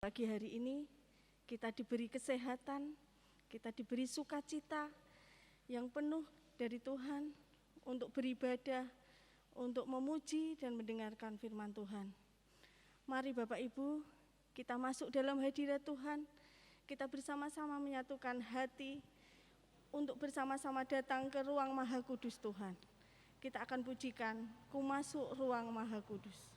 Pagi hari ini kita diberi kesehatan, kita diberi sukacita yang penuh dari Tuhan untuk beribadah, untuk memuji dan mendengarkan firman Tuhan. Mari Bapak Ibu, kita masuk dalam hadirat Tuhan, kita bersama-sama menyatukan hati untuk bersama-sama datang ke ruang Maha Kudus Tuhan. Kita akan pujikan, Ku masuk ruang Maha Kudus.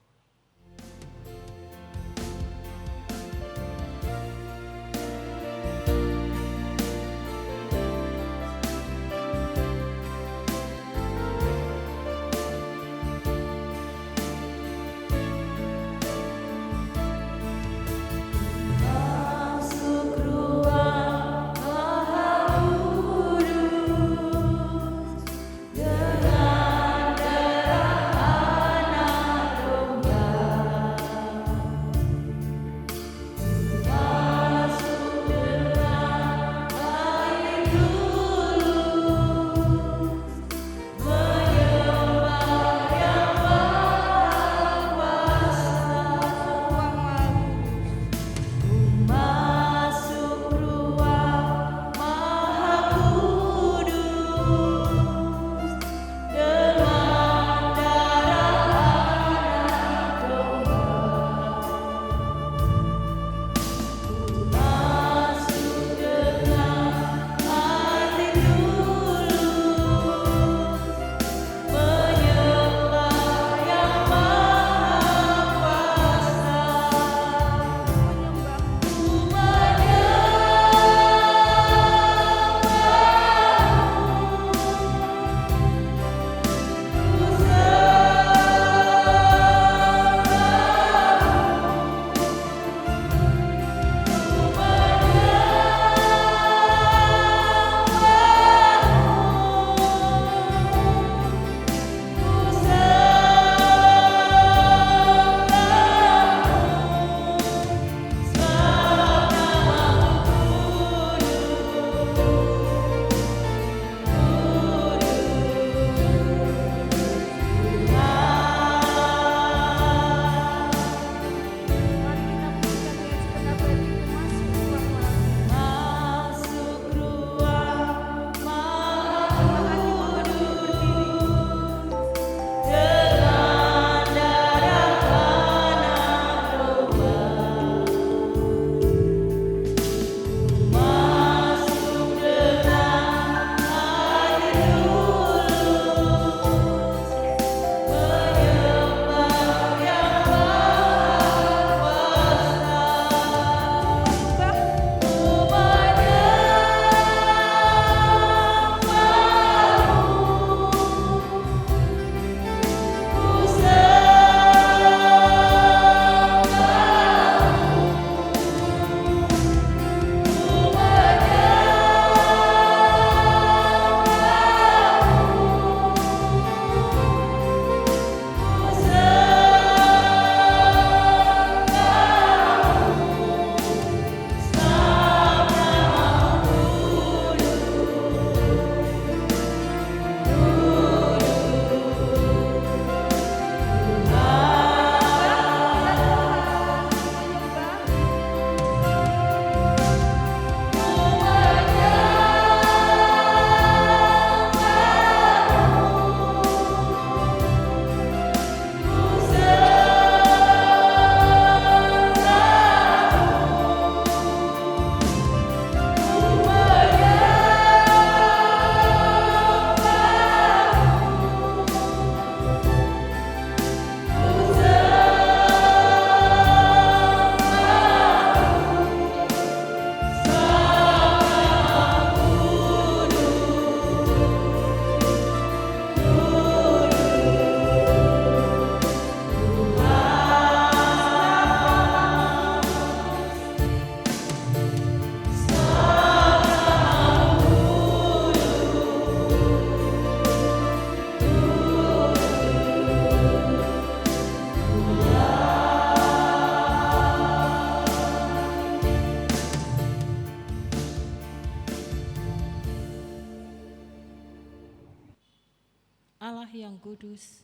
Allah yang kudus,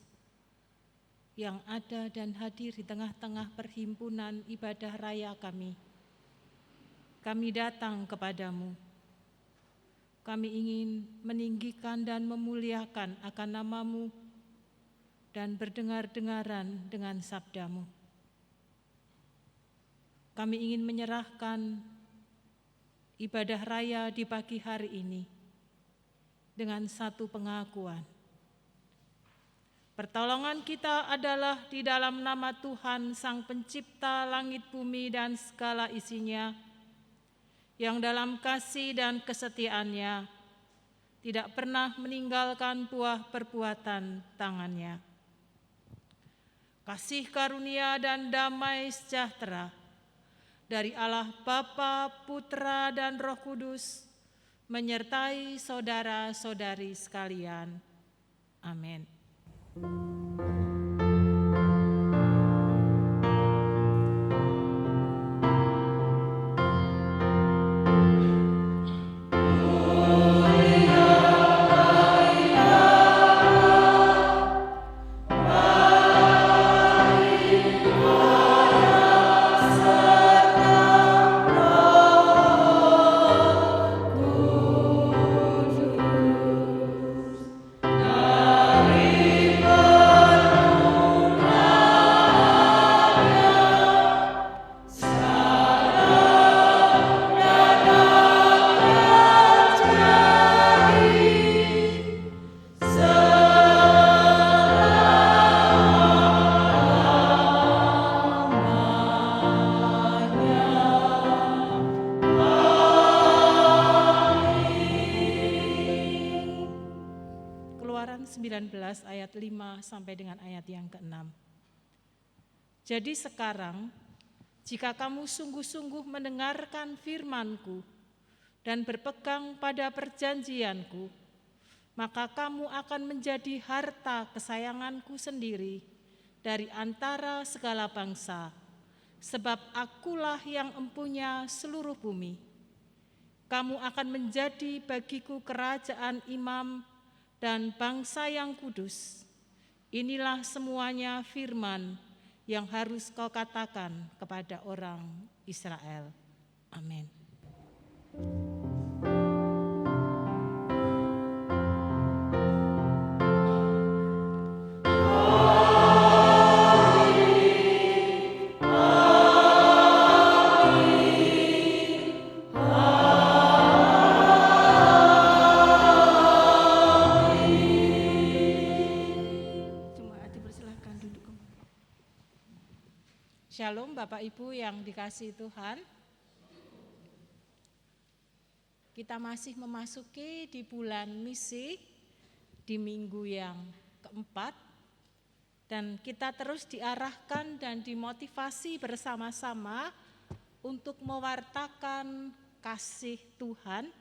yang ada dan hadir di tengah-tengah perhimpunan ibadah raya kami. kami datang kepadamu. Kami ingin meninggikan dan memuliakan akan nama-Mu dan berdengar-dengaran dengan sabda-Mu. Kami ingin menyerahkan ibadah raya di pagi hari ini dengan satu pengakuan. Pertolongan kita adalah di dalam nama Tuhan Sang Pencipta langit bumi dan segala isinya, yang dalam kasih dan kesetiaannya tidak pernah meninggalkan buah perbuatan tangannya. Kasih karunia dan damai sejahtera dari Allah Bapa, Putra, dan Roh Kudus menyertai saudara-saudari sekalian. Amin. Keluaran 19 ayat 5 sampai dengan ayat yang ke-6. Jadi sekarang, jika kamu sungguh-sungguh mendengarkan firman-Ku dan berpegang pada perjanjian-Ku, maka kamu akan menjadi harta kesayangan-Ku sendiri dari antara segala bangsa, sebab Akulah yang empunya seluruh bumi. Kamu akan menjadi bagiku kerajaan imam dan bangsa yang kudus. Inilah semuanya firman yang harus kau katakan kepada orang Israel. Amin. Shalom Bapak Ibu yang dikasihi Tuhan. Kita masih memasuki di bulan misi, di minggu yang keempat, dan kita terus diarahkan dan dimotivasi bersama-sama untuk mewartakan kasih Tuhan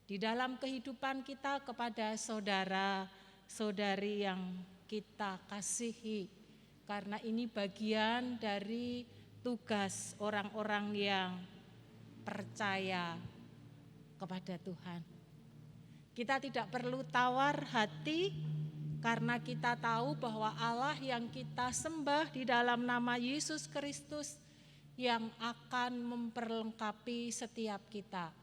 di dalam kehidupan kita kepada saudara-saudari yang kita kasihi. Karena ini bagian dari tugas orang-orang yang percaya kepada Tuhan. Kita tidak perlu tawar hati karena kita tahu bahwa Allah yang kita sembah di dalam nama Yesus Kristus yang akan memperlengkapi setiap kita,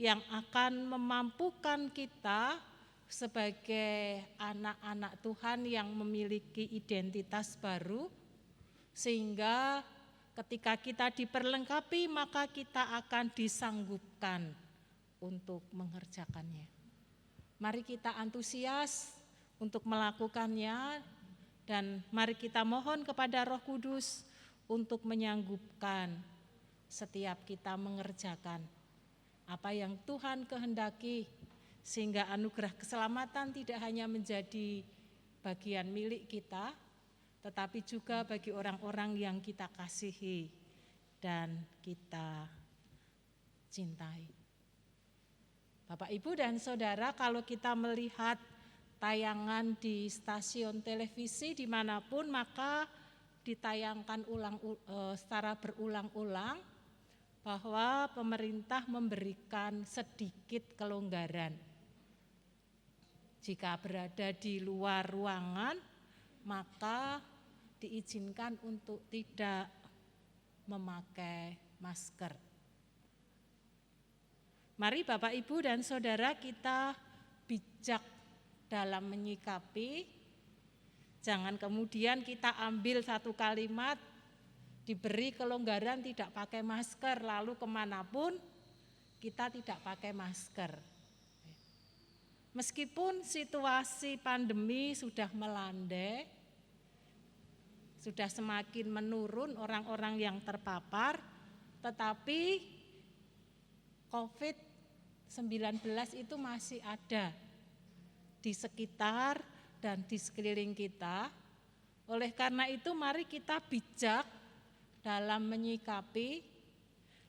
yang akan memampukan kita sebagai anak-anak Tuhan yang memiliki identitas baru, sehingga ketika kita diperlengkapi maka kita akan disanggupkan untuk mengerjakannya. Mari kita antusias untuk melakukannya dan mari kita mohon kepada Roh Kudus untuk menyanggupkan setiap kita mengerjakan apa yang Tuhan kehendaki, sehingga anugerah keselamatan tidak hanya menjadi bagian milik kita, tetapi juga bagi orang-orang yang kita kasihi dan kita cintai. Bapak, Ibu, dan Saudara, kalau kita melihat tayangan di stasiun televisi dimanapun, maka ditayangkan secara berulang-ulang bahwa pemerintah memberikan sedikit kelonggaran. Jika berada di luar ruangan, maka diizinkan untuk tidak memakai masker. Mari Bapak, Ibu, dan Saudara kita bijak dalam menyikapi. Jangan kemudian kita ambil satu kalimat, diberi kelonggaran tidak pakai masker, lalu kemanapun kita tidak pakai masker. Meskipun situasi pandemi sudah melandai, sudah semakin menurun orang-orang yang terpapar, tetapi COVID-19 itu masih ada di sekitar dan di sekeliling kita. Oleh karena itu mari kita bijak dalam menyikapi,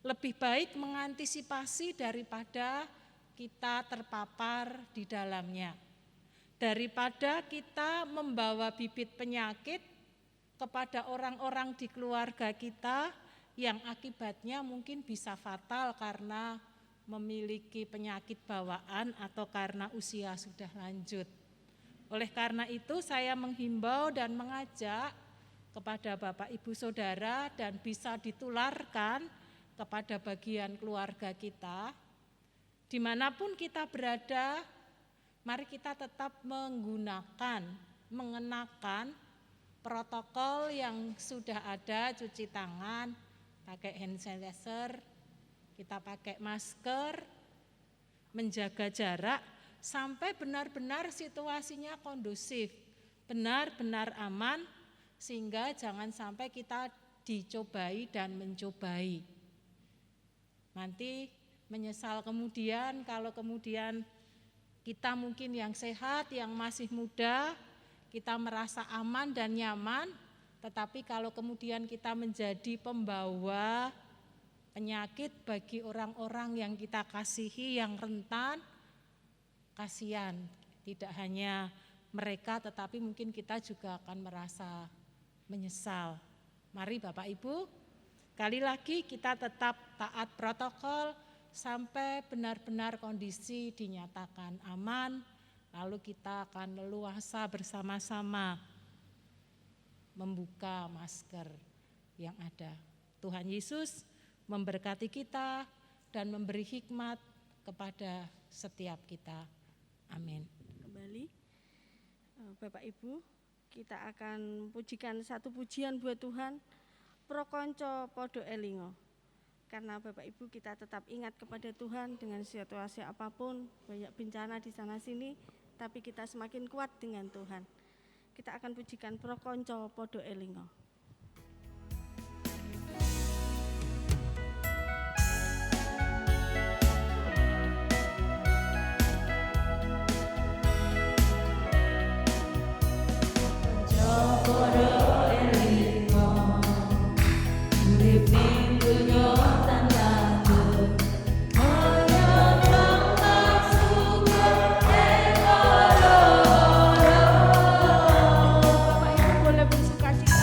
lebih baik mengantisipasi daripada kita terpapar di dalamnya. Daripada kita membawa bibit penyakit kepada orang-orang di keluarga kita yang akibatnya mungkin bisa fatal karena memiliki penyakit bawaan atau karena usia sudah lanjut. Oleh karena itu saya menghimbau dan mengajak kepada Bapak Ibu Saudara dan bisa ditularkan kepada bagian keluarga kita, dimanapun kita berada, mari kita tetap mengenakan protokol yang sudah ada, cuci tangan, pakai hand sanitizer, kita pakai masker, menjaga jarak, sampai benar-benar situasinya kondusif, benar-benar aman, sehingga jangan sampai kita dicobai dan mencobai. Nanti menyesal kemudian kalau kemudian kita mungkin yang sehat, yang masih muda, kita merasa aman dan nyaman, tetapi kalau kemudian kita menjadi pembawa penyakit bagi orang-orang yang kita kasihi, yang rentan, kasihan. Tidak hanya mereka, tetapi mungkin kita juga akan merasa menyesal. Mari Bapak Ibu, sekali lagi kita tetap taat protokol sampai benar-benar kondisi dinyatakan aman, lalu kita akan leluasa bersama-sama membuka masker yang ada. Tuhan Yesus memberkati kita dan memberi hikmat kepada setiap kita. Amin. Kembali, Bapak Ibu, kita akan pujikan satu pujian buat Tuhan, Prokonco Podo Elingo. Karena Bapak Ibu kita tetap ingat kepada Tuhan dengan situasi apapun, banyak bencana di sana sini, tapi kita semakin kuat dengan Tuhan. Kita akan pujikan Prokonco Podo Elingo. Boleh bersukacita.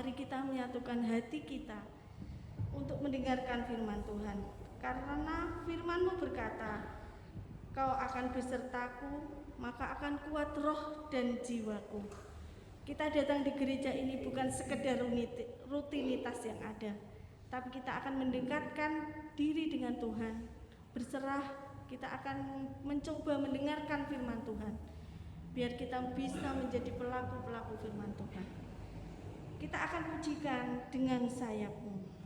mari kita menyatukan hati kita untuk mendengarkan firman Tuhan. Karena firman-Mu berkata, Kau akan besertaku, maka akan kuat roh dan jiwaku. Kita datang di gereja ini bukan sekedar rutinitas yang ada, tapi kita akan mendekatkan diri dengan Tuhan. Berserah, kita akan mencoba mendengarkan firman Tuhan, biar kita bisa menjadi pelaku-pelaku firman Tuhan. Kita akan pujikan dengan sayap-Mu.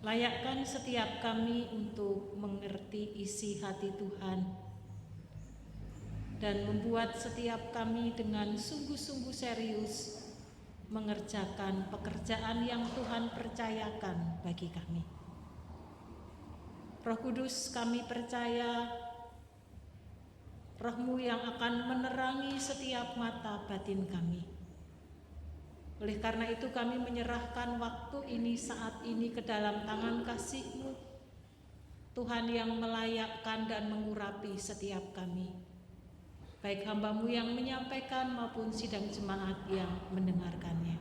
Layakkan setiap kami untuk mengerti isi hati Tuhan dan membuat setiap kami dengan sungguh-sungguh serius mengerjakan pekerjaan yang Tuhan percayakan bagi kami. Roh Kudus, kami percaya Roh-Mu yang akan menerangi setiap mata batin kami. Oleh karena itu kami menyerahkan waktu ini saat ini ke dalam tangan kasih-Mu, Tuhan yang melayakkan dan mengurapi setiap kami, baik hamba-Mu yang menyampaikan maupun sidang jemaat yang mendengarkannya.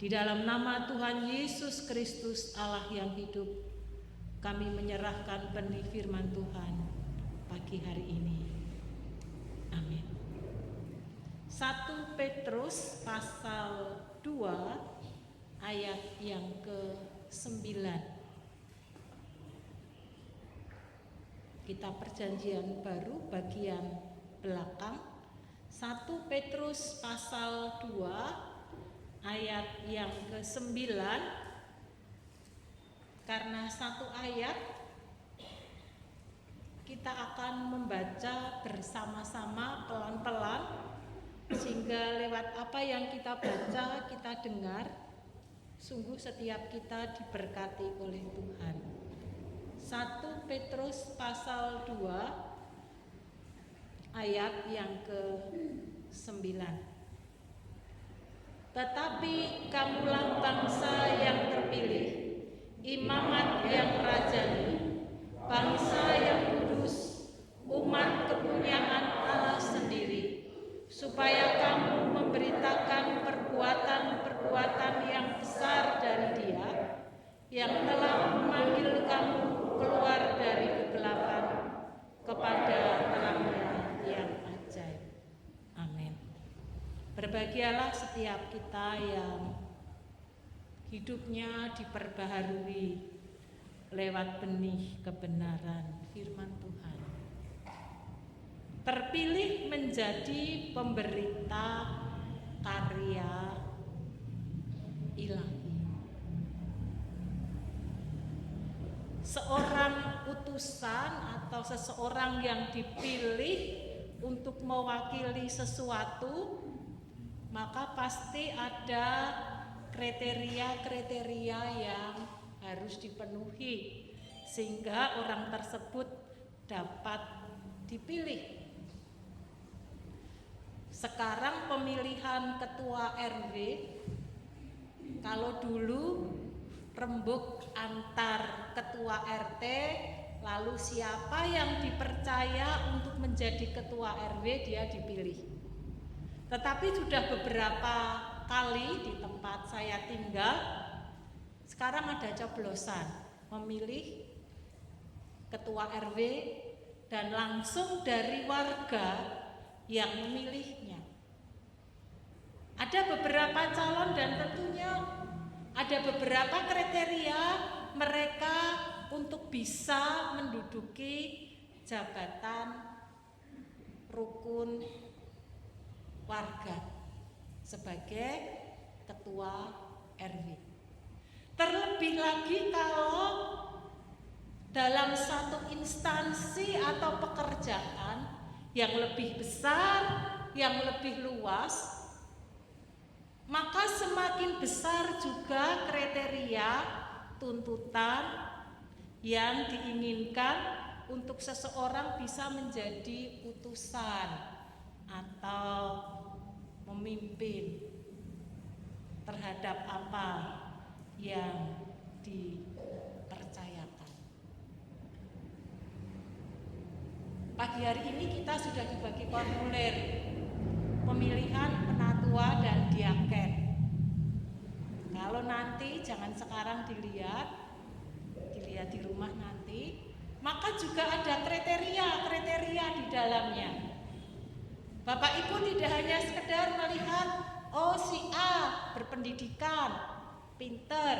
Di dalam nama Tuhan Yesus Kristus Allah yang hidup, kami menyerahkan benih firman Tuhan pagi hari ini. Amin. 1 Petrus pasal 2 ayat yang ke-9. Kitab Perjanjian Baru bagian belakang, 1 Petrus pasal 2 ayat yang ke-9. Karena satu ayat, kita akan membaca bersama-sama pelan-pelan, sehingga lewat apa yang kita baca, kita dengar, sungguh setiap kita diberkati oleh Tuhan. 1 Petrus pasal 2 ayat yang ke-9. Tetapi kamulah bangsa yang terpilih, imamat yang rajani, bangsa yang kudus, umat kepunyaan Allah sendiri, supaya kamu memberitakan perbuatan-perbuatan yang besar dari Dia, yang telah memanggil kamu keluar dari kegelapan kepada terang-nya yang ajaib. Amin. Berbahagialah setiap kita yang hidupnya diperbaharui lewat benih kebenaran firman Tuhan. Terpilih menjadi pemberita karya ilahi. Seorang utusan atau seseorang yang dipilih untuk mewakili sesuatu, maka pasti ada kriteria-kriteria yang harus dipenuhi sehingga orang tersebut dapat dipilih. Sekarang pemilihan ketua RW, kalau dulu rembuk antar ketua RT, lalu siapa yang dipercaya untuk menjadi ketua RW dia dipilih. Tetapi sudah beberapa kali di tempat saya tinggal, sekarang ada coblosan memilih ketua RW dan langsung dari warga yang memilihnya. Ada beberapa calon dan tentunya ada beberapa kriteria mereka untuk bisa menduduki jabatan rukun warga sebagai ketua RW. Terlebih lagi kalau dalam satu instansi atau pekerjaan yang lebih besar, yang lebih luas, maka semakin besar juga kriteria tuntutan yang diinginkan untuk seseorang bisa menjadi utusan atau memimpin terhadap apa yang dipercayakan. Pagi hari ini kita sudah dibagi formulir pemilihan penatua dan diaken. Kalau nanti jangan sekarang dilihat di rumah nanti, maka juga ada kriteria di dalamnya. Bapak Ibu tidak hanya sekedar melihat, oh si A berpendidikan, pinter,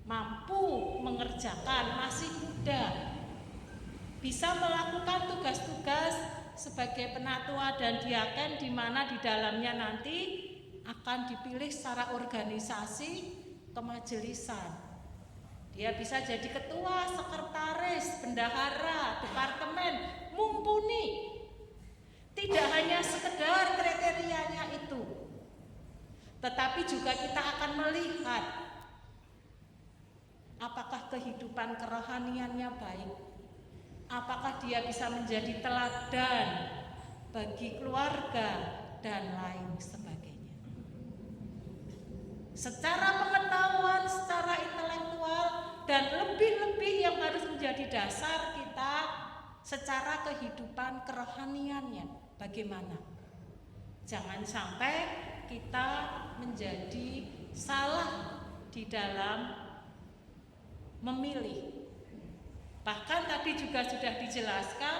mampu mengerjakan, masih muda, bisa melakukan tugas-tugas sebagai penatua dan diaken, di mana di dalamnya nanti akan dipilih secara organisasi kemajelisan. Dia bisa jadi ketua, sekretaris, bendahara, departemen, mumpuni. Tidak hanya sekedar kriterianya itu, tetapi juga kita akan melihat apakah kehidupan kerohaniannya baik, apakah dia bisa menjadi teladan bagi keluarga dan lain sebagainya. Secara pengetahuan, secara intelektual, dan lebih-lebih yang harus menjadi dasar kita secara kehidupan kerohaniannya. Bagaimana? Jangan sampai kita menjadi salah di dalam memilih. Bahkan tadi juga sudah dijelaskan,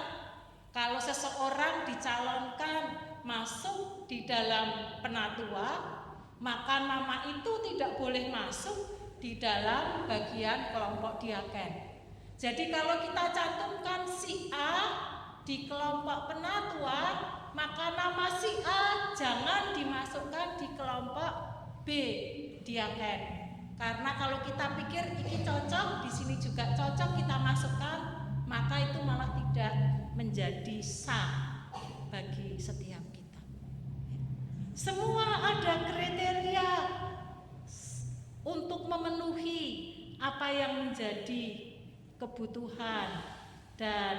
kalau seseorang dicalonkan masuk di dalam penatua, maka nama itu tidak boleh masuk di dalam bagian kelompok diaken. Jadi kalau kita cantumkan si A di kelompok penatua, maka nama si A jangan dimasukkan di kelompok B diaken. Karena kalau kita pikir ini cocok, di sini juga cocok kita masukkan, maka itu malah tidak menjadi sah bagi setiap kita. Semua ada kriteria untuk memenuhi apa yang menjadi kebutuhan dan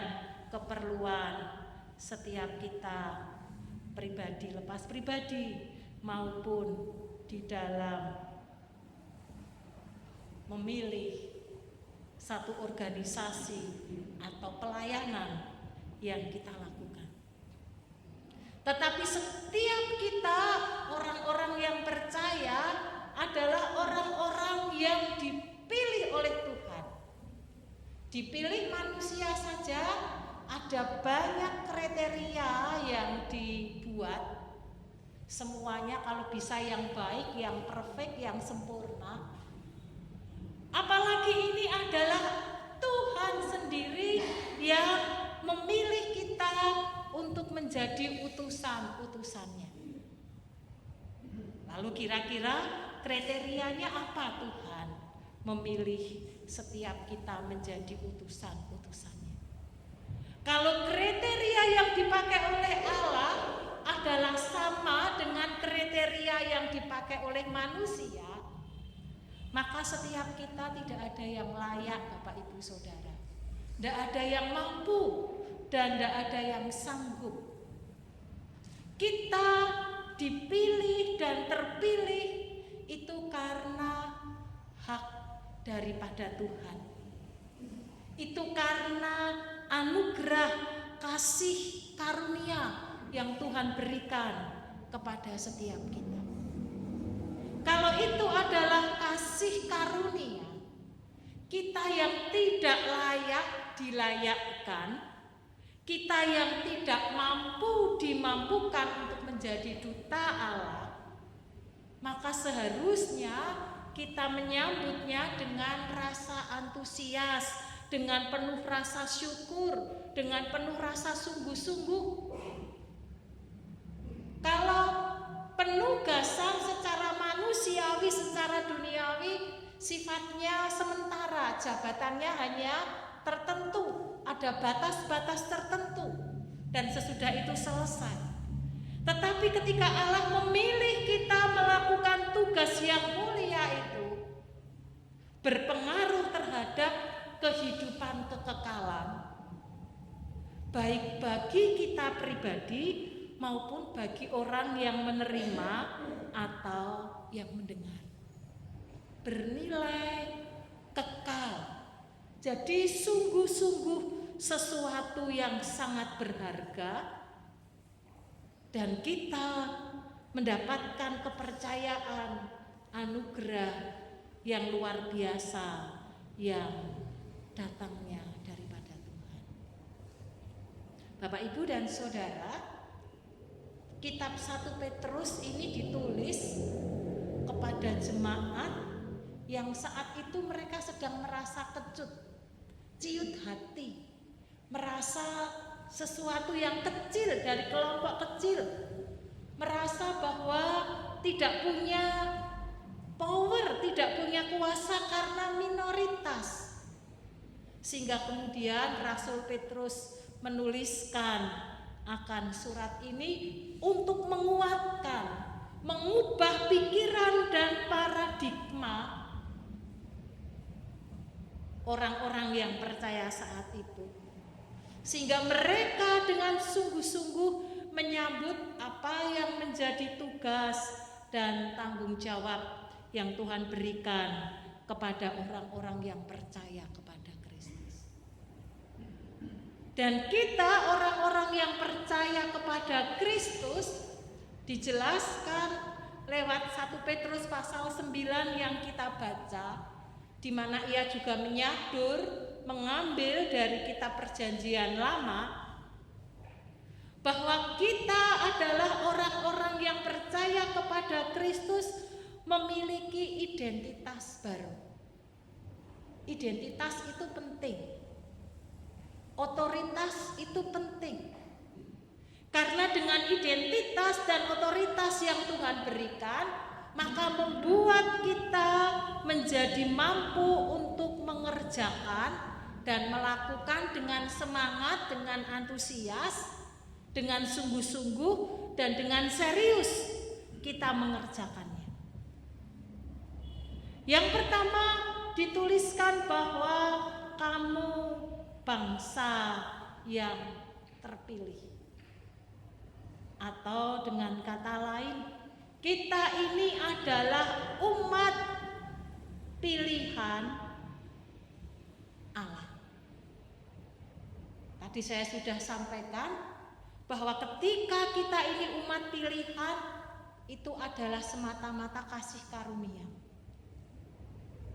keperluan setiap kita pribadi, lepas pribadi maupun di dalam memilih satu organisasi atau pelayanan yang kita lakukan. Tetapi setiap kita, orang-orang yang percaya, adalah orang-orang yang dipilih oleh Tuhan. Dipilih manusia saja, ada banyak kriteria yang dibuat. Semuanya kalau bisa yang baik, yang perfect, yang sempurna. Apalagi ini adalah Tuhan sendiri yang memilih kita untuk menjadi utusan-utusannya. Lalu kira-kira kriterianya apa Tuhan memilih setiap kita menjadi utusan-utusannya? Kalau kriteria yang dipakai oleh Allah adalah sama dengan kriteria yang dipakai oleh manusia, maka setiap kita tidak ada yang layak, Bapak Ibu Saudara. Tidak ada yang mampu dan tidak ada yang sanggup. Kita dipilih dan terpilih itu karena hak daripada Tuhan. Itu karena anugerah kasih karunia yang Tuhan berikan kepada setiap kita. Kalau itu adalah kasih karunia, kita yang tidak layak dilayakkan, kita yang tidak mampu dimampukan untuk menjadi duta Allah, maka seharusnya kita menyambutnya dengan rasa antusias, dengan penuh rasa syukur, dengan penuh rasa sungguh-sungguh. Kalau penugasan secara manusiawi, secara duniawi sifatnya sementara, jabatannya hanya tertentu, ada batas-batas tertentu, dan sesudah itu selesai. Tetapi ketika Allah memilih kita melakukan tugas yang mulia itu, berpengaruh terhadap kehidupan kekekalan, baik bagi kita pribadi maupun bagi orang yang menerima atau yang mendengar. Bernilai kekal. Jadi sungguh-sungguh sesuatu yang sangat berharga, dan kita mendapatkan kepercayaan, anugerah yang luar biasa yang datangnya daripada Tuhan. Bapak, Ibu, dan Saudara, kitab 1 Petrus ini ditulis kepada jemaat yang saat itu mereka sedang merasa kecut, ciut hati, merasa sesuatu yang kecil dari kelompok kecil, merasa bahwa tidak punya power, tidak punya kuasa karena minoritas. Sehingga kemudian Rasul Petrus menuliskan akan surat ini untuk menguatkan, mengubah pikiran dan paradigma orang-orang yang percaya saat itu, sehingga mereka dengan sungguh-sungguh menyambut apa yang menjadi tugas dan tanggung jawab yang Tuhan berikan kepada orang-orang yang percaya kepada Kristus. Dan kita orang-orang yang percaya kepada Kristus dijelaskan lewat 1 Petrus pasal 9 yang kita baca, di mana ia juga mengambil dari kitab Perjanjian Lama, bahwa kita adalah orang-orang yang percaya kepada Kristus memiliki identitas baru. Identitas itu penting. Otoritas itu penting. Karena dengan identitas dan otoritas yang Tuhan berikan, maka membuat kita menjadi mampu untuk mengerjakan dan melakukan dengan semangat, dengan antusias, dengan sungguh-sungguh, dan dengan serius kita mengerjakannya. Yang pertama dituliskan bahwa kamu bangsa yang terpilih. Atau dengan kata lain, kita ini adalah umat pilihan Allah. Tadi saya sudah sampaikan bahwa ketika kita ini umat pilihan, itu adalah semata-mata kasih karunia.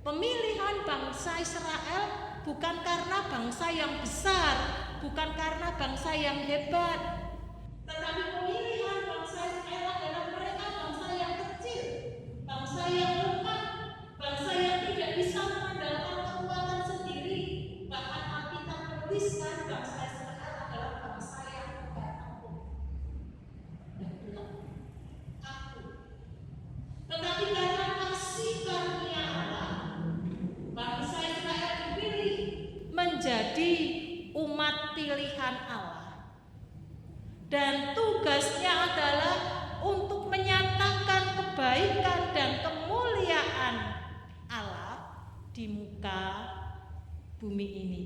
Pemilihan bangsa Israel bukan karena bangsa yang besar, bukan karena bangsa yang hebat, tetapi pemilihan bangsa Israel adalah mereka bangsa yang kecil, bangsa yang lemah, bangsa yang tidak bisa mengandalkan kekuatan sendiri. Bahkan Alkitab menuliskan bangsa Israel adalah bangsa yang tidak angkuh dan lemah, kaku. Tetapi karena kasih karunia Allah, bangsa Israel dipilih menjadi umat pilihan Allah. Dan tugasnya adalah untuk menyatakan kebaikan dan kemuliaan Allah di muka bumi ini.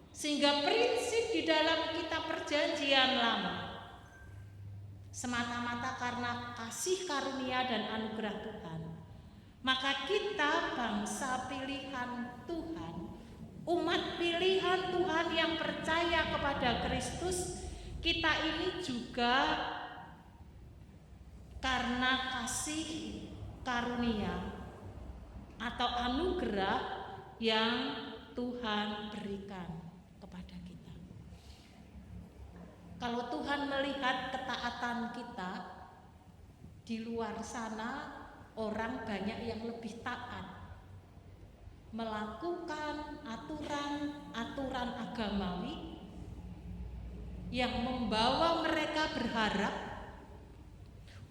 Sehingga prinsip di dalam kitab Perjanjian Lama semata-mata karena kasih karunia dan anugerah Tuhan, maka kita bangsa pilihan Tuhan, umat pilihan Tuhan yang percaya kepada Kristus, kita ini juga karena kasih karunia atau anugerah yang Tuhan berikan kepada kita. Kalau Tuhan melihat ketaatan kita, di luar sana orang banyak yang lebih taat melakukan aturan-aturan agamawi yang membawa mereka berharap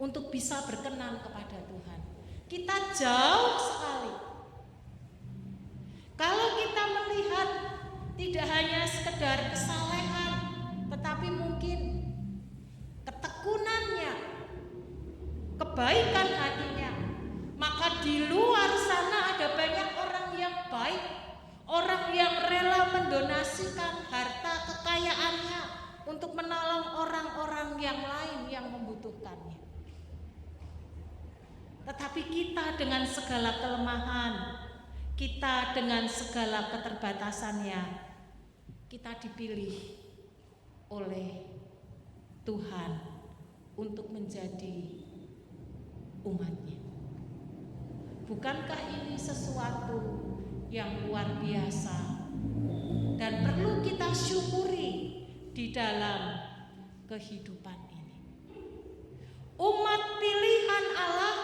untuk bisa berkenan kepada Tuhan. Kita jauh sekali. Kalau kita melihat tidak hanya sekedar kesalehan, tetapi mungkin ketekunannya, kebaikan hatinya, maka di luar sana ada banyak orang yang baik, orang yang rela mendonasikan harta kekayaannya untuk menolong orang-orang yang lain yang membutuhkannya. Tetapi kita dengan segala kelemahan, kita dengan segala keterbatasannya, kita dipilih oleh Tuhan untuk menjadi umatnya. Bukankah ini sesuatu yang luar biasa dan perlu kita syukuri di dalam kehidupan ini? Umat pilihan Allah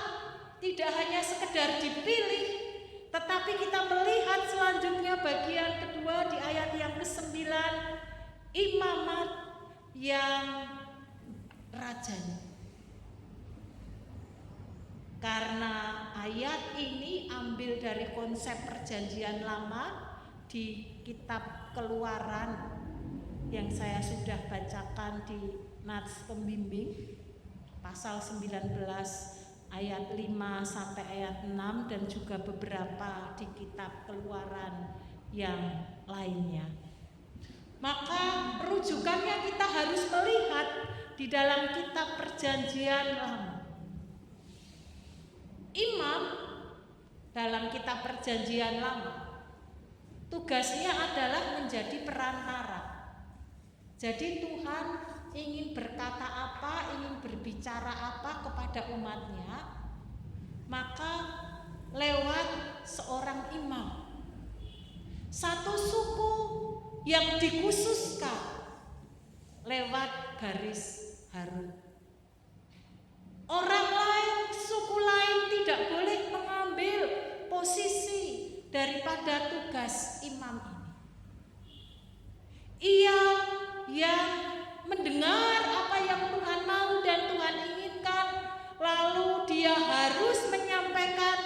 tidak hanya sekedar dipilih, tetapi kita melihat selanjutnya bagian kedua di ayat yang ke-9, imamat yang rajani. Karena ayat ini ambil dari konsep Perjanjian Lama di kitab Keluaran yang saya sudah bacakan di Nats Pembimbing pasal 19 ayat 5 sampai ayat 6 dan juga beberapa di kitab Keluaran yang lainnya. Maka rujukannya kita harus melihat di dalam kitab Perjanjian Lama. Imam dalam kitab Perjanjian Lama tugasnya adalah menjadi perantara. Jadi Tuhan ingin berkata apa, ingin berbicara apa kepada umatnya, maka lewat seorang imam, satu suku yang dikhususkan lewat garis Harun. Orang lain, suku lain tidak boleh mengambil posisi daripada tugas imam ini. Ia yang mendengar apa yang Tuhan mau dan Tuhan inginkan, lalu dia harus menyampaikan,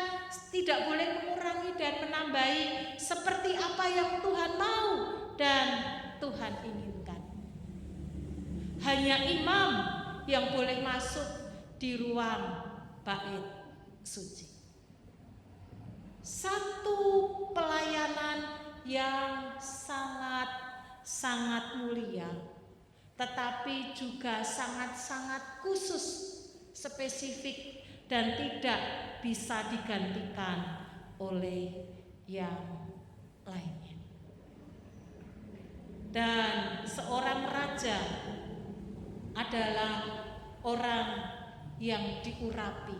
tidak boleh mengurangi dan menambahi seperti apa yang Tuhan mau dan Tuhan inginkan. Hanya imam yang boleh masuk di ruang bait suci. Satu pelayanan yang sangat mulia, tetapi juga sangat khusus, spesifik, dan tidak bisa digantikan oleh yang lainnya. Dan seorang raja adalah orang yang diurapi,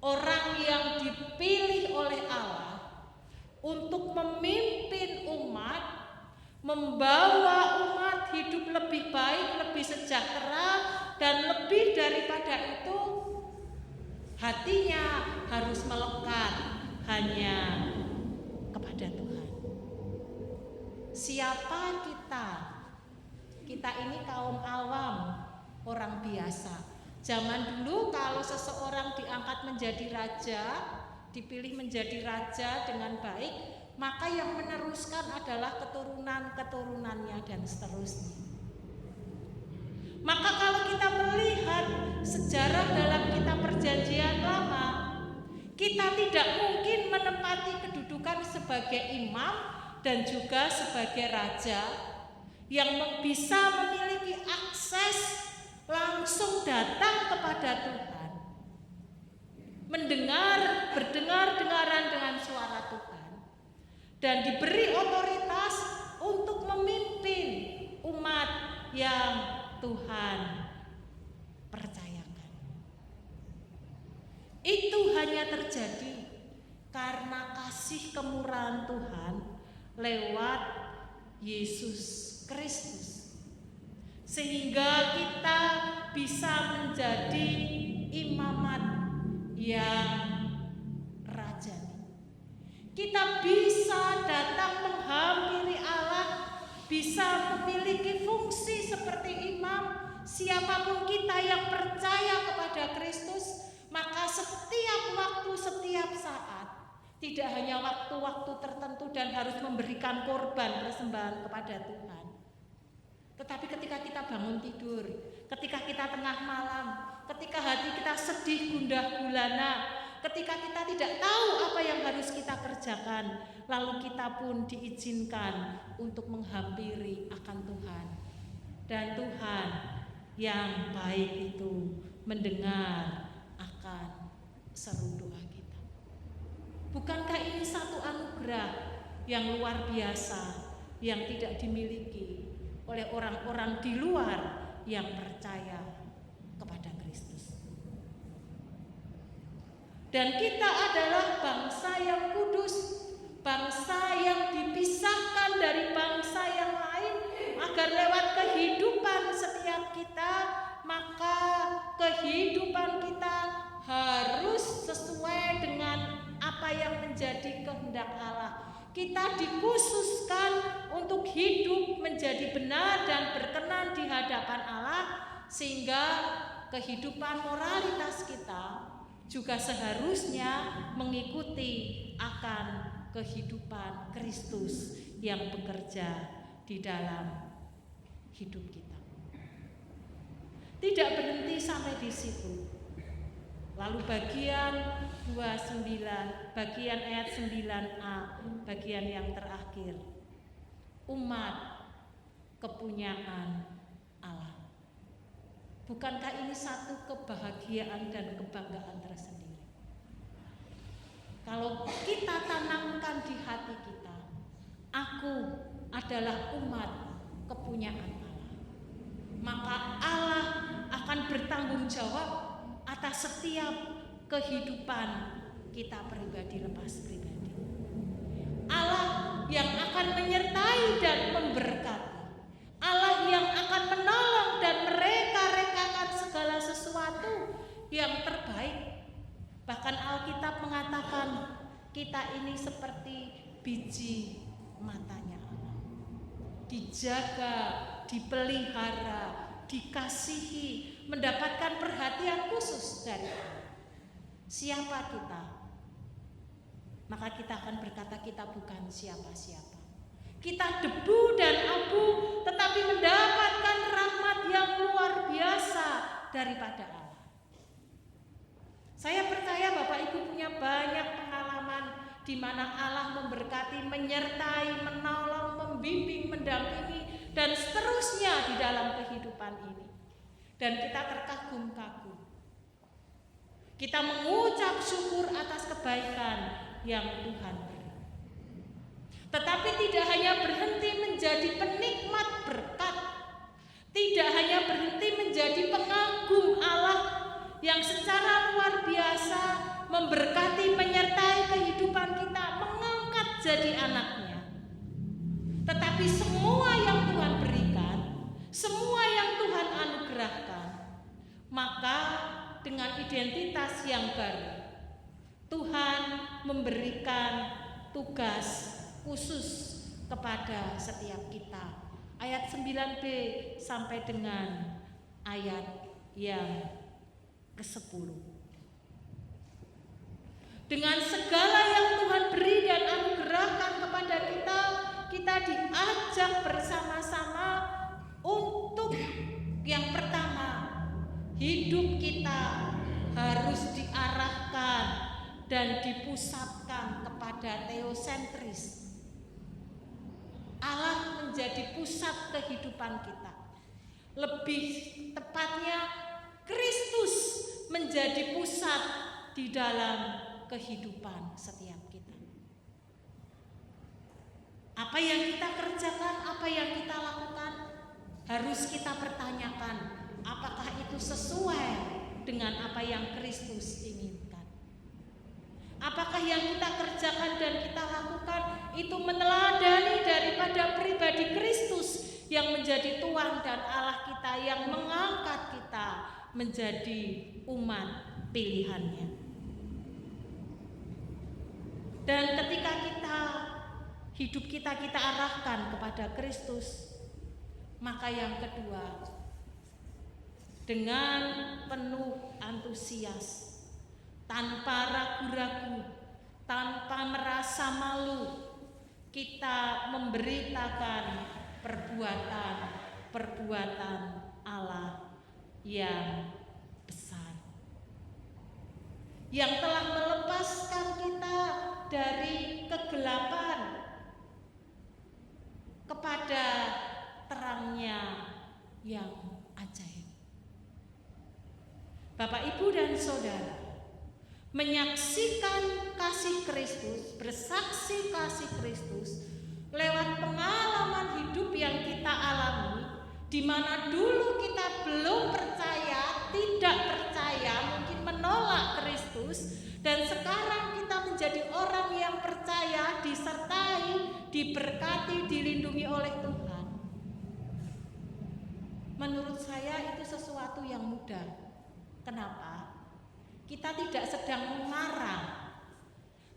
orang yang dipilih oleh Allah untuk memimpin umat, membawa umat hidup lebih baik, lebih sejahtera, dan lebih daripada itu, hatinya harus melekat hanya kepada Tuhan. Siapa kita? Kita ini kaum awam, orang biasa. Zaman dulu kalau seseorang diangkat menjadi raja, dipilih menjadi raja dengan baik, maka yang meneruskan adalah keturunan-keturunannya dan seterusnya. Maka kalau kita melihat sejarah dalam kitab Perjanjian Lama, kita tidak mungkin menempati kedudukan sebagai imam dan juga sebagai raja yang bisa memiliki akses langsung datang kepada Tuhan, berdengar-dengaran dengan suara Tuhan, dan diberi otoritas untuk memimpin umat yang Tuhan percayakan. Itu hanya terjadi karena kasih kemurahan Tuhan lewat Yesus Kristus, sehingga kita bisa menjadi imamat yang rajani. Kita bisa datang menghampiri Allah, bisa memiliki fungsi seperti imam. Siapapun kita yang percaya kepada Kristus, maka setiap waktu, setiap saat, tidak hanya waktu-waktu tertentu dan harus memberikan korban persembahan kepada Tuhan, tetapi ketika kita bangun tidur, ketika kita tengah malam, ketika hati kita sedih gundah gulana, ketika kita tidak tahu apa yang harus kita kerjakan, lalu kita pun diizinkan untuk menghampiri akan Tuhan. Dan Tuhan yang baik itu mendengar akan seru doa kita. Bukankah ini satu anugerah yang luar biasa yang tidak dimiliki oleh orang-orang di luar yang percaya kepada Kristus? Dan kita adalah bangsa yang kudus, bangsa yang dipisahkan dari bangsa yang lain, agar lewat kehidupan setiap kita, maka kehidupan kita harus sesuai dengan apa yang menjadi kehendak Allah. Kita dikhususkan untuk hidup menjadi benar dan berkenan di hadapan Allah, sehingga kehidupan moralitas kita juga seharusnya mengikuti akan kehidupan Kristus yang bekerja di dalam hidup kita. Tidak berhenti sampai di situ. Lalu bagian 29, bagian ayat 9a, bagian yang terakhir. Umat kepunyaan Allah. Bukankah ini satu kebahagiaan dan kebanggaan tersendiri? Kalau kita tanamkan di hati kita, aku adalah umat kepunyaan Allah. maka Allah akan bertanggung jawab atas setiap kehidupan kita pribadi lepas pribadi. Allah yang akan menyertai dan memberkati, Allah yang akan menolong dan mereka-rekakan segala sesuatu yang terbaik. Bahkan Alkitab mengatakan kita ini seperti biji matanya Allah, dijaga, dipelihara, dikasihi, mendapatkan perhatian khusus dari Allah. Siapa kita? Maka kita akan berkata kita bukan siapa-siapa. Kita debu dan abu, tetapi mendapatkan rahmat yang luar biasa daripada Allah. Saya percaya Bapak Ibu punya banyak pengalaman di mana Allah memberkati, menyertai, menolong, membimbing, mendampingi, dan seterusnya di dalam kehidupan ini. Dan kita terkagum-kagum. Kita mengucap syukur atas kebaikan yang Tuhan beri. Tetapi tidak hanya berhenti menjadi penikmat berkat, tidak hanya berhenti menjadi pengagum Allah yang secara luar biasa memberkati, menyertai kehidupan kita, mengangkat jadi anaknya. Tetapi semua yang Tuhan berikan, semua yang Tuhan anugerahkan, maka dengan identitas yang baru, Tuhan memberikan tugas khusus kepada setiap kita. Ayat 9b sampai dengan ayat yang ke-10. Dengan segala yang Tuhan beri dan anugerahkan kepada kita, kita diajak bersama-sama untuk yang pertama, hidup kita harus diarahkan dan dipusatkan kepada teosentris. Allah menjadi pusat kehidupan kita. Lebih tepatnya, Kristus menjadi pusat di dalam kehidupan setiap kita. Apa yang kita kerjakan, apa yang kita lakukan, harus kita pertanyakan, apakah itu sesuai dengan apa yang Kristus inginkan? Apakah yang kita kerjakan dan kita lakukan itu meneladani daripada pribadi Kristus yang menjadi Tuhan dan Allah kita, yang mengangkat kita menjadi umat pilihannya. Dan ketika hidup kita arahkan kepada Kristus, maka yang kedua, dengan penuh antusias, tanpa ragu-ragu, tanpa merasa malu, kita memberitakan perbuatan Allah yang besar, yang telah melepaskan kita dari kegelapan kepada terangnya yang ajaib. Bapak, Ibu, dan Saudara, menyaksikan kasih Kristus, bersaksi kasih Kristus lewat pengalaman hidup yang kita alami, di mana dulu kita belum percaya, tidak percaya, mungkin menolak Kristus, dan sekarang kita menjadi orang yang percaya, disertai, diberkati, dilindungi oleh Tuhan. Menurut saya itu sesuatu yang mudah. Kenapa? Kita tidak sedang mengarang,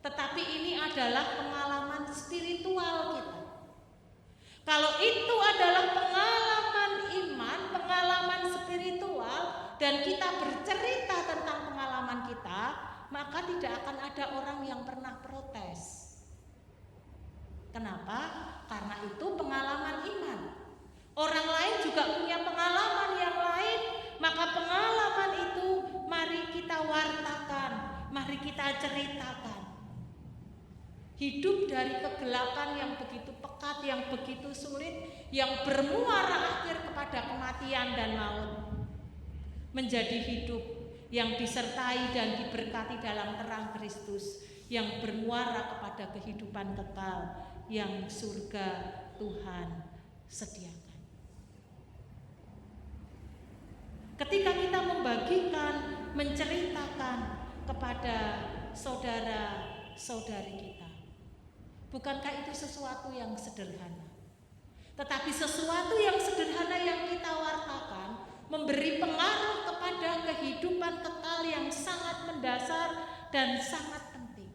tetapi ini adalah pengalaman spiritual kita. Kalau itu adalah pengalaman iman, pengalaman spiritual, dan kita bercerita tentang pengalaman kita, maka tidak akan ada orang yang pernah protes. Kenapa? Karena itu pengalaman iman. Orang lain juga punya pengalaman yang lain, maka pengalaman itu mari kita wartakan, mari kita ceritakan. Hidup dari kegelapan yang begitu pekat, yang begitu sulit, yang bermuara akhir kepada kematian dan maut, menjadi hidup yang disertai dan diberkati dalam terang Kristus, yang bermuara kepada kehidupan kekal yang surga Tuhan sediakan. Ketika kita membagikan, menceritakan kepada saudara-saudari kita, bukankah itu sesuatu yang sederhana? Tetapi sesuatu yang sederhana yang kita wartakan memberi pengaruh kepada kehidupan kekal yang sangat mendasar dan sangat penting.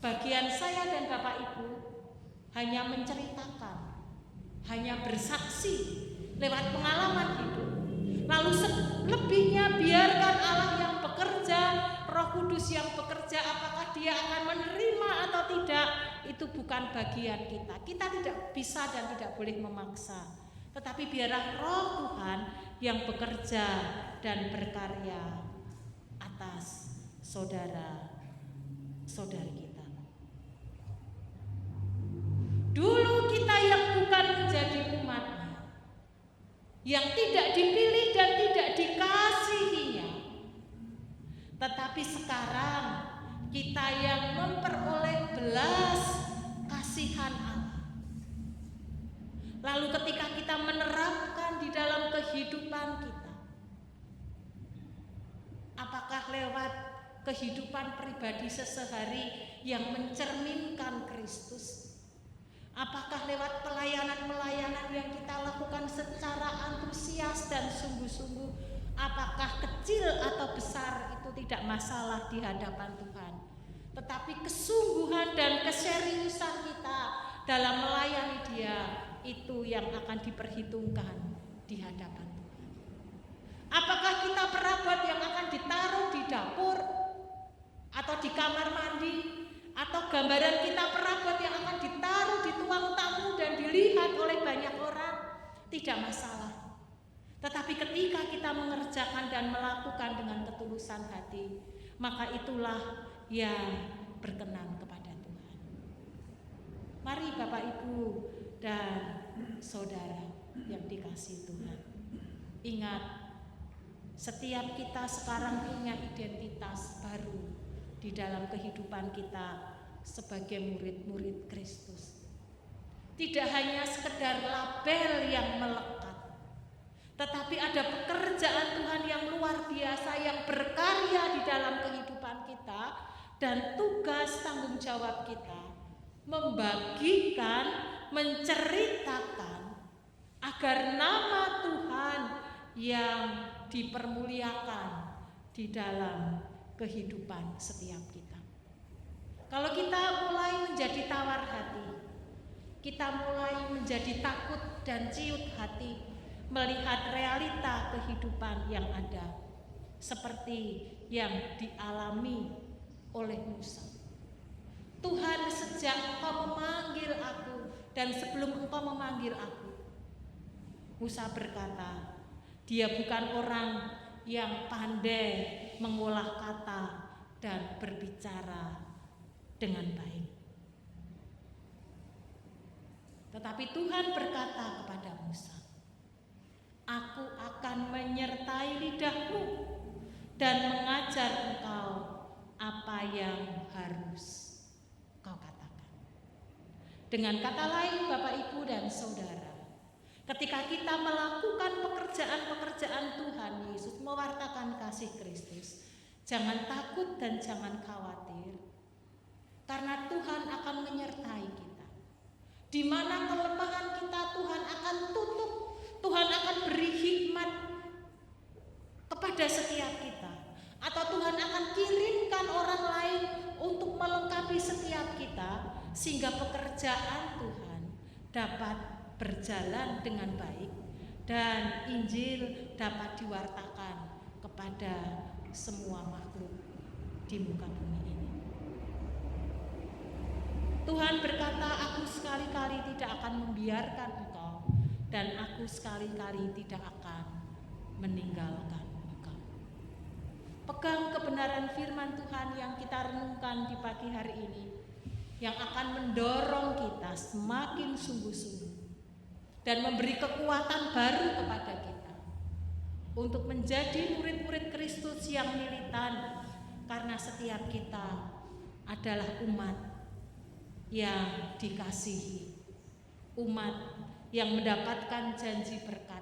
Bagian saya dan Bapak Ibu hanya menceritakan, hanya bersaksi lewat pengalaman hidup. Lalu selebihnya biarkan Allah yang bekerja, Roh Kudus yang bekerja. Apakah dia akan menerima atau tidak, itu bukan bagian kita. Kita tidak bisa dan tidak boleh memaksa. Tetapi biarlah Roh Tuhan yang bekerja dan berkarya atas saudara-saudari kita. Dulu kita yang bukan menjadi umat-Nya, yang tidak dipilih dan tidak dikasihinya, tetapi sekarang kita yang memperoleh belas kasihan Allah. Lalu ketika kita menerapkan di dalam kehidupan kita, apakah lewat kehidupan pribadi sehari-hari yang mencerminkan Kristus? Apakah lewat pelayanan-pelayanan yang kita lakukan secara antusias dan sungguh-sungguh? Apakah kecil atau besar itu tidak masalah di hadapan Tuhan. Tetapi kesungguhan dan keseriusan kita dalam melayani Dia, itu yang akan diperhitungkan di hadapan Tuhan. Apakah kita perabot yang akan ditaruh di dapur atau di kamar mandi, atau gambaran kita perabot yang akan ditaruh di ruang tamu dan dilihat oleh banyak orang, tidak masalah. Tetapi ketika kita mengerjakan dan melakukan dengan ketulusan hati, maka itulah yang berkenan kepada Tuhan. Mari Bapak Ibu dan saudara yang dikasihi Tuhan, ingat, setiap kita sekarang punya identitas baru di dalam kehidupan kita sebagai murid-murid Kristus. Tidak hanya sekedar label yang melekat, tetapi ada pekerjaan Tuhan yang luar biasa yang berkarya di dalam kehidupan kita, dan tugas tanggung jawab kita membagikan, menceritakan agar nama Tuhan yang dipermuliakan di dalam kehidupan setiap kita. Kalau kita mulai menjadi tawar hati, kita mulai menjadi takut dan ciut hati melihat realita kehidupan yang ada, seperti yang dialami oleh Musa. Tuhan, sejak Engkau memanggil aku dan sebelum Engkau memanggil aku, Musa berkata, dia bukan orang yang pandai mengolah kata dan berbicara dengan baik. Tetapi Tuhan berkata kepada Musa, aku akan menyertai lidahmu dan mengajar engkau apa yang harus kau katakan. Dengan kata lain, Bapak, Ibu, dan Saudara, ketika kita melakukan pekerjaan-pekerjaan Tuhan Yesus, mewartakan kasih Kristus, jangan takut dan jangan khawatir, karena Tuhan akan menyertai kita. Di mana kelemahan kita, Tuhan akan tutup. Tuhan akan beri hikmat kepada setiap kita. Atau Tuhan akan kirimkan orang lain untuk melengkapi setiap kita, sehingga pekerjaan Tuhan dapat berjalan dengan baik dan Injil dapat diwartakan kepada semua makhluk di muka bumi ini. Tuhan berkata, aku sekali-kali tidak akan membiarkan engkau, dan aku sekali-kali tidak akan meninggalkan engkau. Pegang kebenaran firman Tuhan yang kita renungkan di pagi hari ini, yang akan mendorong kita semakin sungguh-sungguh dan memberi kekuatan baru kepada kita untuk menjadi murid-murid Kristus yang militan, karena setiap kita adalah umat yang dikasihi, umat yang mendapatkan janji berkat,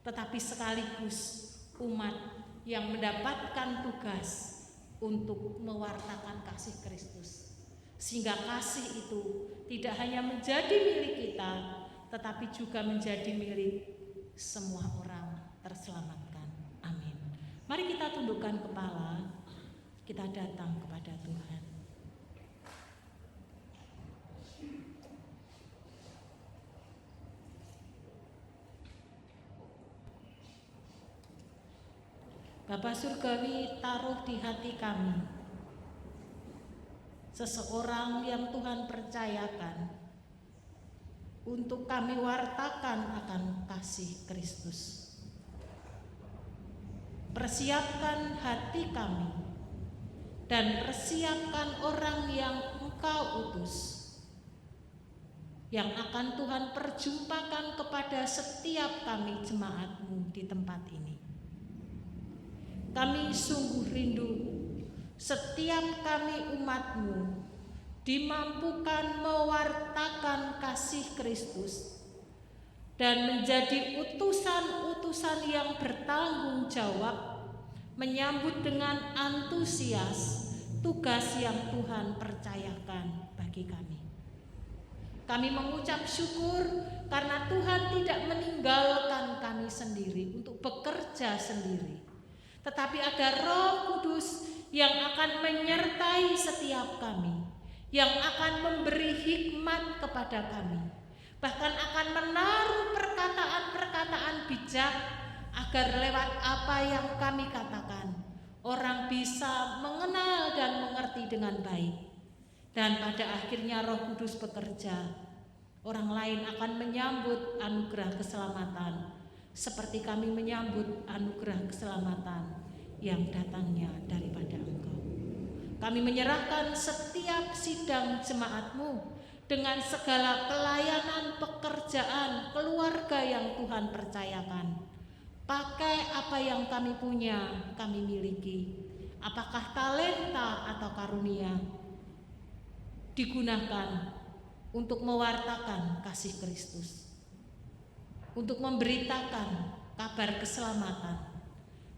tetapi sekaligus umat yang mendapatkan tugas untuk mewartakan kasih Kristus. Sehingga kasih itu tidak hanya menjadi milik kita, tetapi juga menjadi milik semua orang terselamatkan. Amin. Mari kita tundukkan kepala, kita datang kepada Tuhan. Bapa Surgawi, taruh di hati kami seseorang yang Tuhan percayakan untuk kami wartakan akan kasih Kristus. Persiapkan hati kami dan persiapkan orang yang Engkau utus, yang akan Tuhan perjumpakan kepada setiap kami jemaat-Mu di tempat ini. Kami sungguh rindu setiap kami umat-Mu dimampukan mewartakan kasih Kristus dan menjadi utusan-utusan yang bertanggung jawab, menyambut dengan antusias tugas yang Tuhan percayakan bagi kami. Kami mengucap syukur karena Tuhan tidak meninggalkan kami sendiri untuk bekerja sendiri, tetapi ada Roh Kudus yang akan menyertai setiap kami, yang akan memberi hikmat kepada kami, bahkan akan menaruh perkataan-perkataan bijak agar lewat apa yang kami katakan, orang bisa mengenal dan mengerti dengan baik. Dan pada akhirnya Roh Kudus bekerja, orang lain akan menyambut anugerah keselamatan seperti kami menyambut anugerah keselamatan yang datangnya daripada Engkau. Kami menyerahkan setiap sidang jemaat-Mu dengan segala pelayanan, pekerjaan, keluarga yang Tuhan percayakan. Pakai apa yang kami punya, kami miliki. Apakah talenta atau karunia, digunakan untuk mewartakan kasih Kristus, untuk memberitakan kabar keselamatan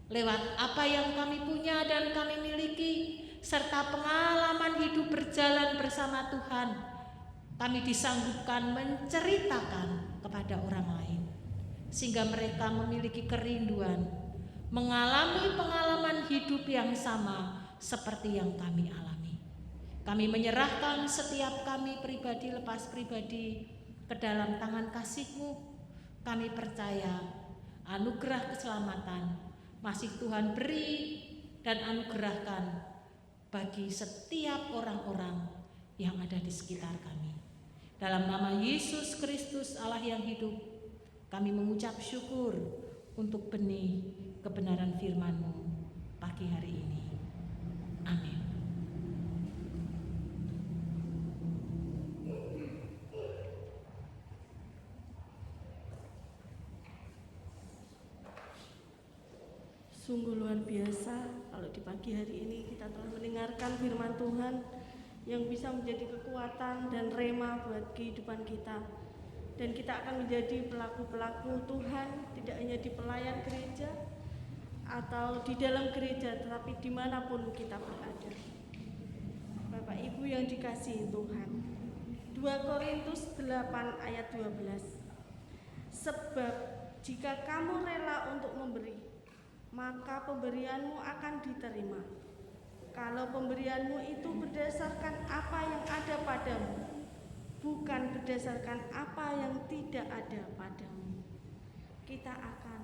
lewat apa yang kami punya dan kami miliki, serta pengalaman hidup berjalan bersama Tuhan. Kami disanggupkan menceritakan kepada orang lain, sehingga mereka memiliki kerinduan mengalami pengalaman hidup yang sama seperti yang kami alami. Kami menyerahkan setiap kami pribadi lepas pribadi ke dalam tangan kasih-Mu. Kami percaya anugerah keselamatan masih Tuhan beri dan anugerahkan bagi setiap orang-orang yang ada di sekitar kami. Dalam nama Yesus Kristus Allah yang hidup, kami mengucap syukur untuk benih kebenaran firman-Mu pagi hari ini. Amin. Sungguh luar biasa kalau di pagi hari ini kita telah mendengarkan firman Tuhan yang bisa menjadi kekuatan dan rema buat kehidupan kita. Dan kita akan menjadi pelaku-pelaku Tuhan, tidak hanya di pelayan gereja atau di dalam gereja, tetapi dimanapun kita berada. Bapak Ibu yang dikasihi Tuhan, 2 Korintus 8 ayat 12. Sebab jika kamu rela untuk memberi, maka pemberianmu akan diterima. Kalau pemberianmu itu berdasarkan apa yang ada padamu, bukan berdasarkan apa yang tidak ada padamu. Kita akan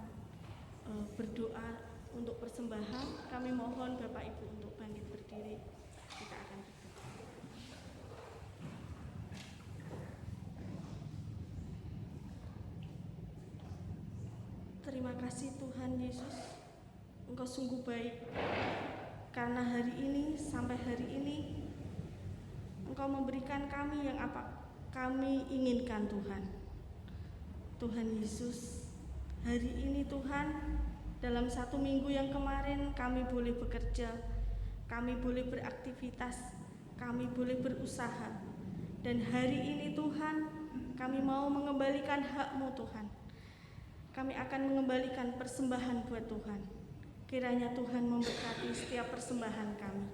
berdoa untuk persembahan. Kami mohon Bapak Ibu untuk bangkit berdiri. Kita akan berdoa. Terima kasih Tuhan Yesus, Engkau sungguh baik, karena hari ini sampai hari ini Engkau memberikan kami yang apa kami inginkan Tuhan. Tuhan Yesus, hari ini Tuhan, dalam 1 minggu yang kemarin kami boleh bekerja, kami boleh beraktivitas, kami boleh berusaha. Dan hari ini Tuhan, kami mau mengembalikan hak-Mu Tuhan. kami akan mengembalikan persembahan buat Tuhan. Kiranya Tuhan memberkati setiap persembahan kami.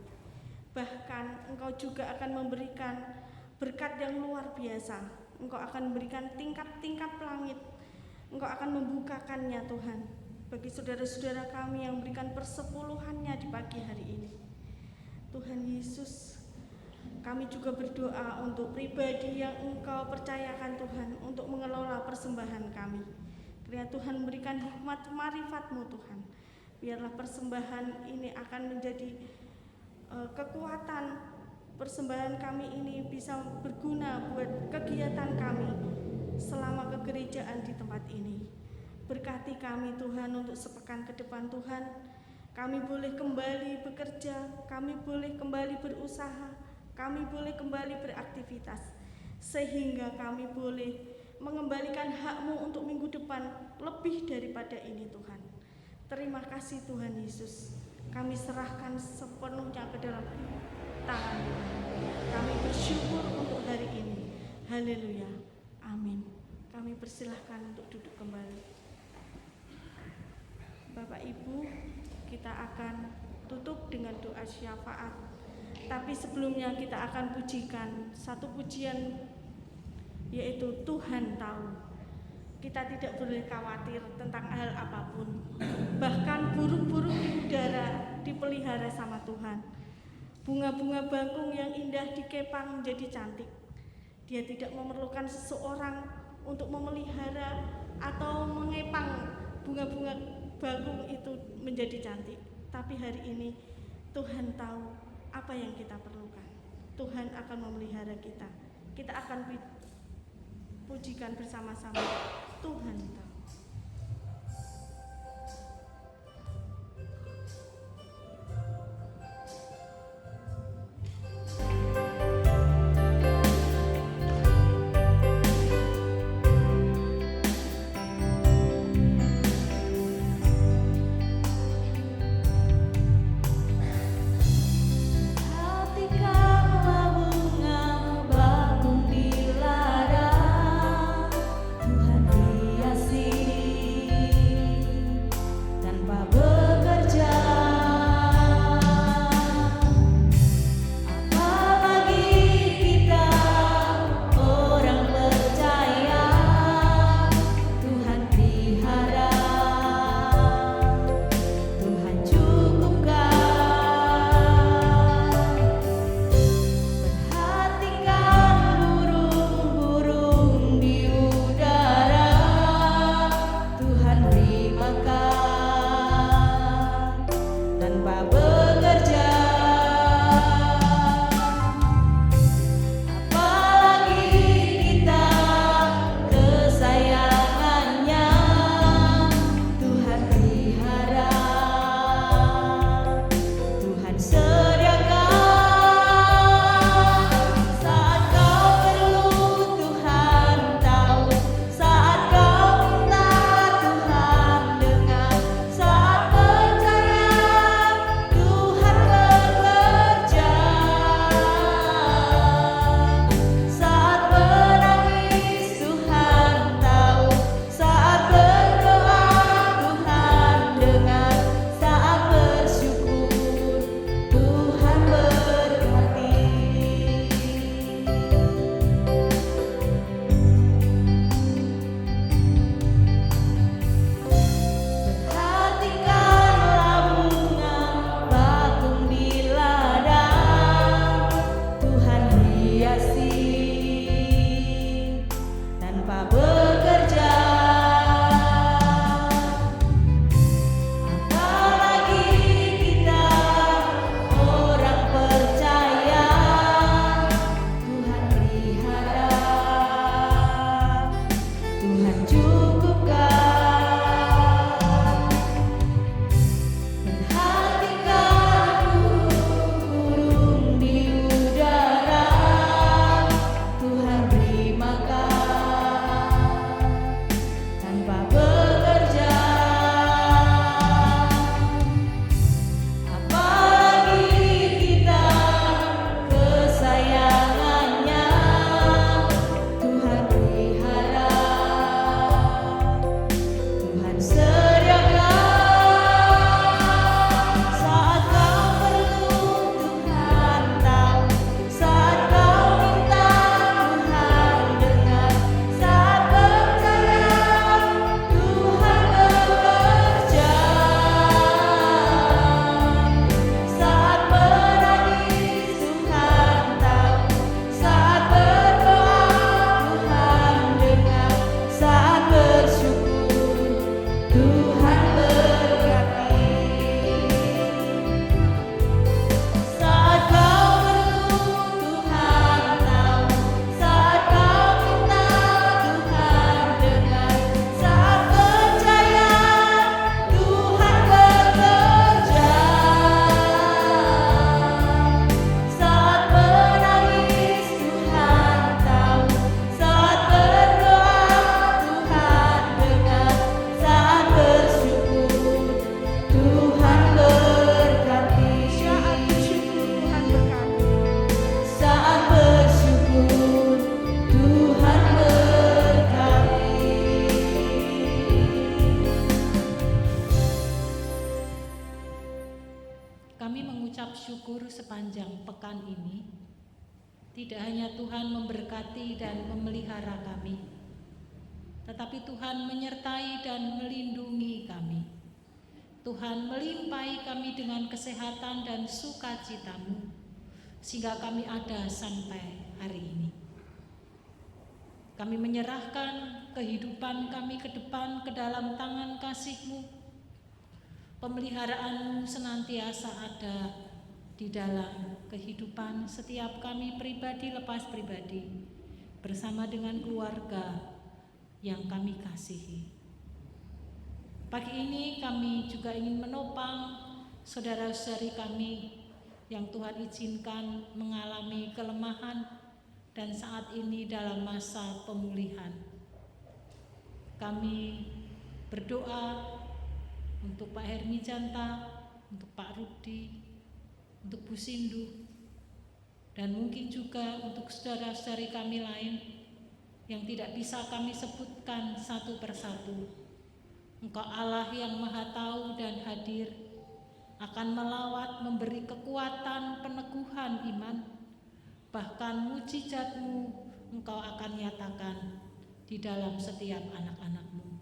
Bahkan Engkau juga akan memberikan berkat yang luar biasa. Engkau akan memberikan tingkap-tingkap langit. Engkau akan membukakannya Tuhan bagi saudara-saudara kami yang memberikan persepuluhannya di pagi hari ini. Tuhan Yesus, kami juga berdoa untuk pribadi yang Engkau percayakan Tuhan untuk mengelola persembahan kami. Kiranya Tuhan memberikan hikmat marifat-Mu Tuhan. Biarlah persembahan ini akan menjadi kekuatan. Persembahan kami ini bisa berguna buat kegiatan kami selama kegerejaan di tempat ini. Berkati kami Tuhan untuk sepekan ke depan Tuhan. Kami boleh kembali bekerja, kami boleh kembali berusaha, kami boleh kembali beraktivitas, sehingga kami boleh mengembalikan hak-Mu untuk minggu depan lebih daripada ini Tuhan. Terima kasih Tuhan Yesus. Kami serahkan sepenuhnya ke dalam tangan Tuhan. Kami bersyukur untuk hari ini. Haleluya. Amin. Kami persilahkan untuk duduk kembali. Bapak Ibu, kita akan tutup dengan doa syafaat. Tapi sebelumnya kita akan pujikan satu pujian, yaitu Tuhan tahu. Kita tidak boleh khawatir tentang hal apapun. Bahkan burung-burung di udara dipelihara sama Tuhan. Bunga-bunga bakung yang indah dikepang menjadi cantik. Dia tidak memerlukan seseorang untuk memelihara atau mengepang bunga-bunga bakung itu menjadi cantik. Tapi hari ini Tuhan tahu apa yang kita perlukan. Tuhan akan memelihara kita. Kita akan pujikan bersama-sama. Tuhan tahu. Tuhan hiasi syukur sepanjang pekan ini, tidak hanya Tuhan memberkati dan memelihara kami, tetapi Tuhan menyertai dan melindungi kami. Tuhan melimpahi kami dengan kesehatan dan sukacita-Mu, sehingga kami ada sampai hari ini. Kami menyerahkan kehidupan kami ke depan ke dalam tangan kasih-Mu. Pemeliharaan-Mu senantiasa ada di dalam kehidupan setiap kami pribadi lepas pribadi, bersama dengan keluarga yang kami kasihi. Pagi ini kami juga ingin menopang saudara-saudari kami yang Tuhan izinkan mengalami kelemahan dan saat ini dalam masa pemulihan. Kami berdoa untuk Pak Hermi Janta, untuk Pak Rudi, untuk Bu Sindu, dan mungkin juga untuk saudara-saudari kami lain yang tidak bisa kami sebutkan satu persatu. Engkau Allah yang Maha Tahu dan hadir, akan melawat memberi kekuatan peneguhan iman, bahkan mujizat-Mu Engkau akan nyatakan di dalam setiap anak-anak-Mu,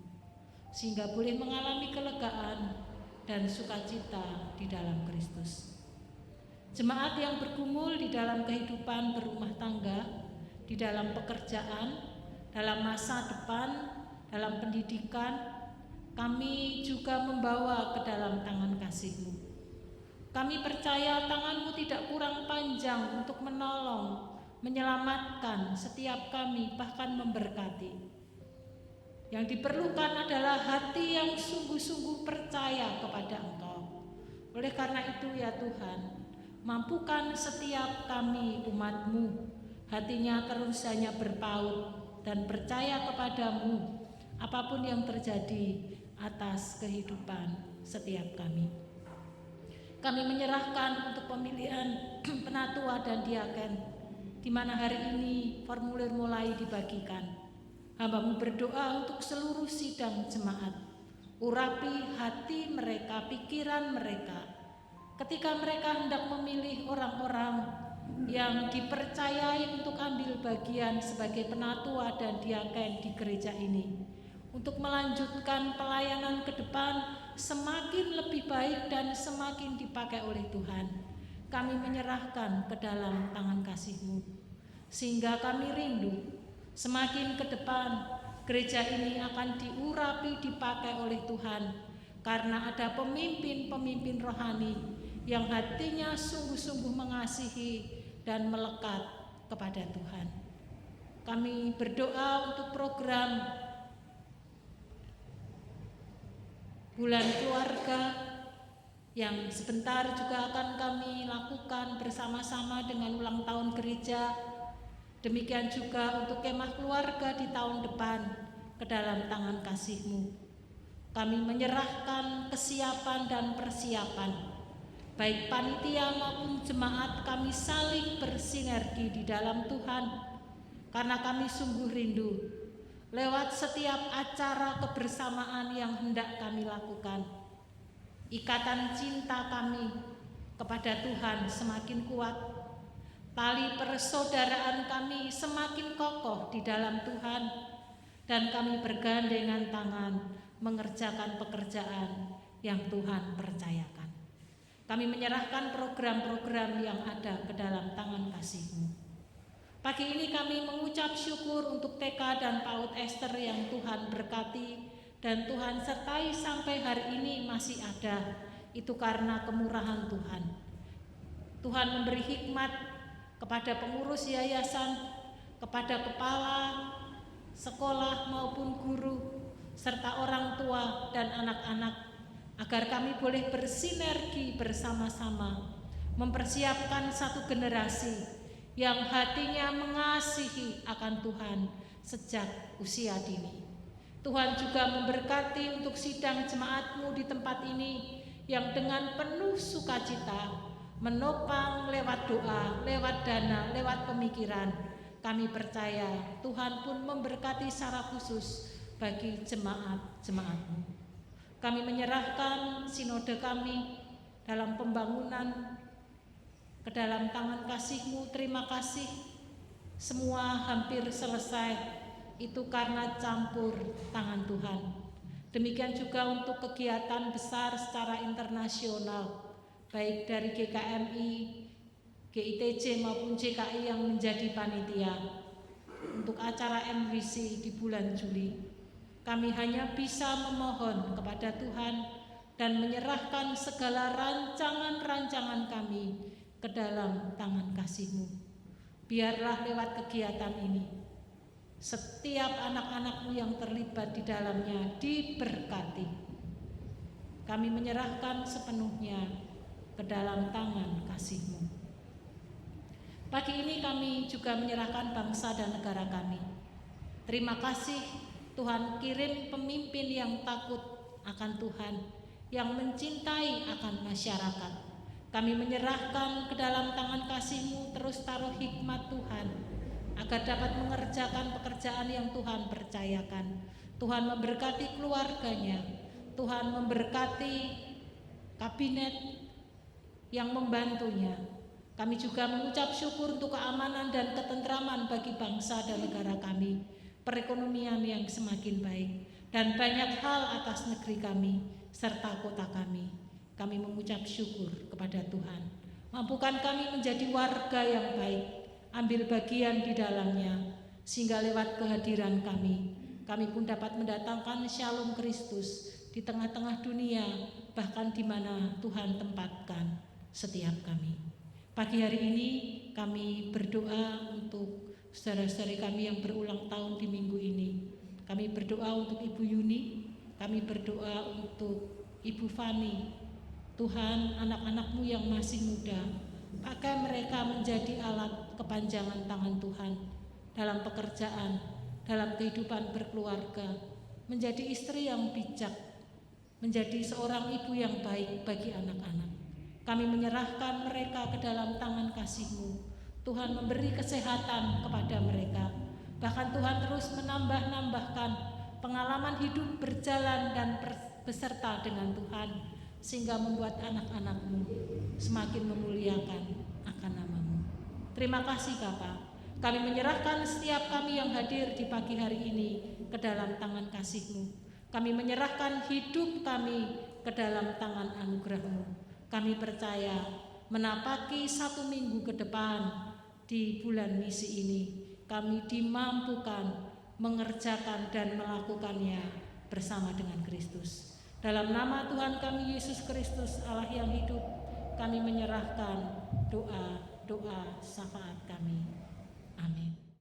sehingga boleh mengalami kelegaan dan sukacita di dalam Kristus. Jemaat yang bergumul di dalam kehidupan berumah tangga, di dalam pekerjaan, dalam masa depan, dalam pendidikan, kami juga membawa ke dalam tangan kasih-Mu. Kami percaya tangan-Mu tidak kurang panjang untuk menolong, menyelamatkan setiap kami, bahkan memberkati. Yang diperlukan adalah hati yang sungguh-sungguh percaya kepada Engkau. Oleh karena itu ya Tuhan, mampukan setiap kami umat-Mu, hatinya terus hanya berpaut dan percaya kepada-Mu, apapun yang terjadi atas kehidupan setiap kami. Kami menyerahkan untuk pemilihan penatua dan diaken, di mana hari ini formulir mulai dibagikan. Hamba-Mu berdoa untuk seluruh sidang jemaat, urapi hati mereka, pikiran mereka, ketika mereka hendak memilih orang-orang yang dipercayai untuk ambil bagian sebagai penatua dan diaken di gereja ini, untuk melanjutkan pelayanan ke depan semakin lebih baik dan semakin dipakai oleh Tuhan. Kami menyerahkan ke dalam tangan kasih-Mu, sehingga kami rindu semakin ke depan gereja ini akan diurapi, dipakai oleh Tuhan, karena ada pemimpin-pemimpin rohani yang hatinya sungguh-sungguh mengasihi dan melekat kepada Tuhan. Kami berdoa untuk program Bulan Keluarga yang sebentar juga akan kami lakukan bersama-sama dengan ulang tahun gereja. Demikian juga untuk kemah keluarga di tahun depan ke dalam tangan kasih-Mu. Kami menyerahkan kesiapan dan persiapan, baik panitia maupun jemaat, kami saling bersinergi di dalam Tuhan, karena kami sungguh rindu lewat setiap acara kebersamaan yang hendak kami lakukan. Ikatan cinta kami kepada Tuhan semakin kuat, tali persaudaraan kami semakin kokoh di dalam Tuhan, dan kami bergandengan tangan mengerjakan pekerjaan yang Tuhan percayakan. Kami menyerahkan program-program yang ada ke dalam tangan kasih-Mu. Pagi ini kami mengucap syukur untuk TK dan PAUD Esther yang Tuhan berkati dan Tuhan sertai sampai hari ini masih ada. Itu karena kemurahan Tuhan. Tuhan memberi hikmat kepada pengurus yayasan, kepada kepala sekolah maupun guru, serta orang tua dan anak-anak, agar kami boleh bersinergi bersama-sama, mempersiapkan satu generasi yang hatinya mengasihi akan Tuhan sejak usia dini. Tuhan juga memberkati untuk sidang jemaat-Mu di tempat ini yang dengan penuh sukacita menopang lewat doa, lewat dana, lewat pemikiran. Kami percaya Tuhan pun memberkati secara khusus bagi jemaat-jemaat-Mu. Kami menyerahkan sinode kami dalam pembangunan ke dalam tangan kasih-Mu. Terima kasih, semua hampir selesai, itu karena campur tangan Tuhan. Demikian juga untuk kegiatan besar secara internasional, baik dari GKMI, GITC maupun JKI yang menjadi panitia untuk acara MWC di bulan Juli. Kami hanya bisa memohon kepada Tuhan dan menyerahkan segala rancangan-rancangan kami ke dalam tangan kasih-Mu. Biarlah lewat kegiatan ini, setiap anak-anak-Mu yang terlibat di dalamnya diberkati. Kami menyerahkan sepenuhnya ke dalam tangan kasih-Mu. Pagi ini kami juga menyerahkan bangsa dan negara kami. Terima kasih Tuhan, kirim pemimpin yang takut akan Tuhan, yang mencintai akan masyarakat. Kami menyerahkan ke dalam tangan kasih-Mu, terus taruh hikmat Tuhan, agar dapat mengerjakan pekerjaan yang Tuhan percayakan. Tuhan memberkati keluarganya, Tuhan memberkati kabinet yang membantunya. Kami juga mengucap syukur untuk keamanan dan ketentraman bagi bangsa dan negara kami, perekonomian yang semakin baik, dan banyak hal atas negeri kami serta kota kami. Kami mengucap syukur kepada Tuhan. Mampukan kami menjadi warga yang baik, ambil bagian di dalamnya, sehingga lewat kehadiran kami pun dapat mendatangkan shalom Kristus di tengah-tengah dunia, bahkan di mana Tuhan tempatkan setiap kami. Pagi hari ini kami berdoa untuk saudara-saudari kami yang berulang tahun di minggu ini. Kami berdoa untuk Ibu Yuni, kami berdoa untuk Ibu Fani. Tuhan, anak-anak-Mu yang masih muda, pakai mereka menjadi alat kepanjangan tangan Tuhan dalam pekerjaan, dalam kehidupan berkeluarga, menjadi istri yang bijak, menjadi seorang ibu yang baik bagi anak-anak. Kami menyerahkan mereka ke dalam tangan kasih-Mu. Tuhan memberi kesehatan kepada mereka. Bahkan Tuhan terus menambah-nambahkan pengalaman hidup berjalan dan beserta dengan Tuhan, sehingga membuat anak-anak-Mu semakin memuliakan akan nama-Mu. Terima kasih Bapa. Kami menyerahkan setiap kami yang hadir di pagi hari ini ke dalam tangan kasih-Mu. Kami menyerahkan hidup kami ke dalam tangan anugerah-Mu. Kami percaya menapaki 1 minggu ke depan di bulan misi ini, kami dimampukan mengerjakan dan melakukannya bersama dengan Kristus. Dalam nama Tuhan kami Yesus Kristus, Allah yang hidup, kami menyerahkan doa-doa syafaat kami. Amin.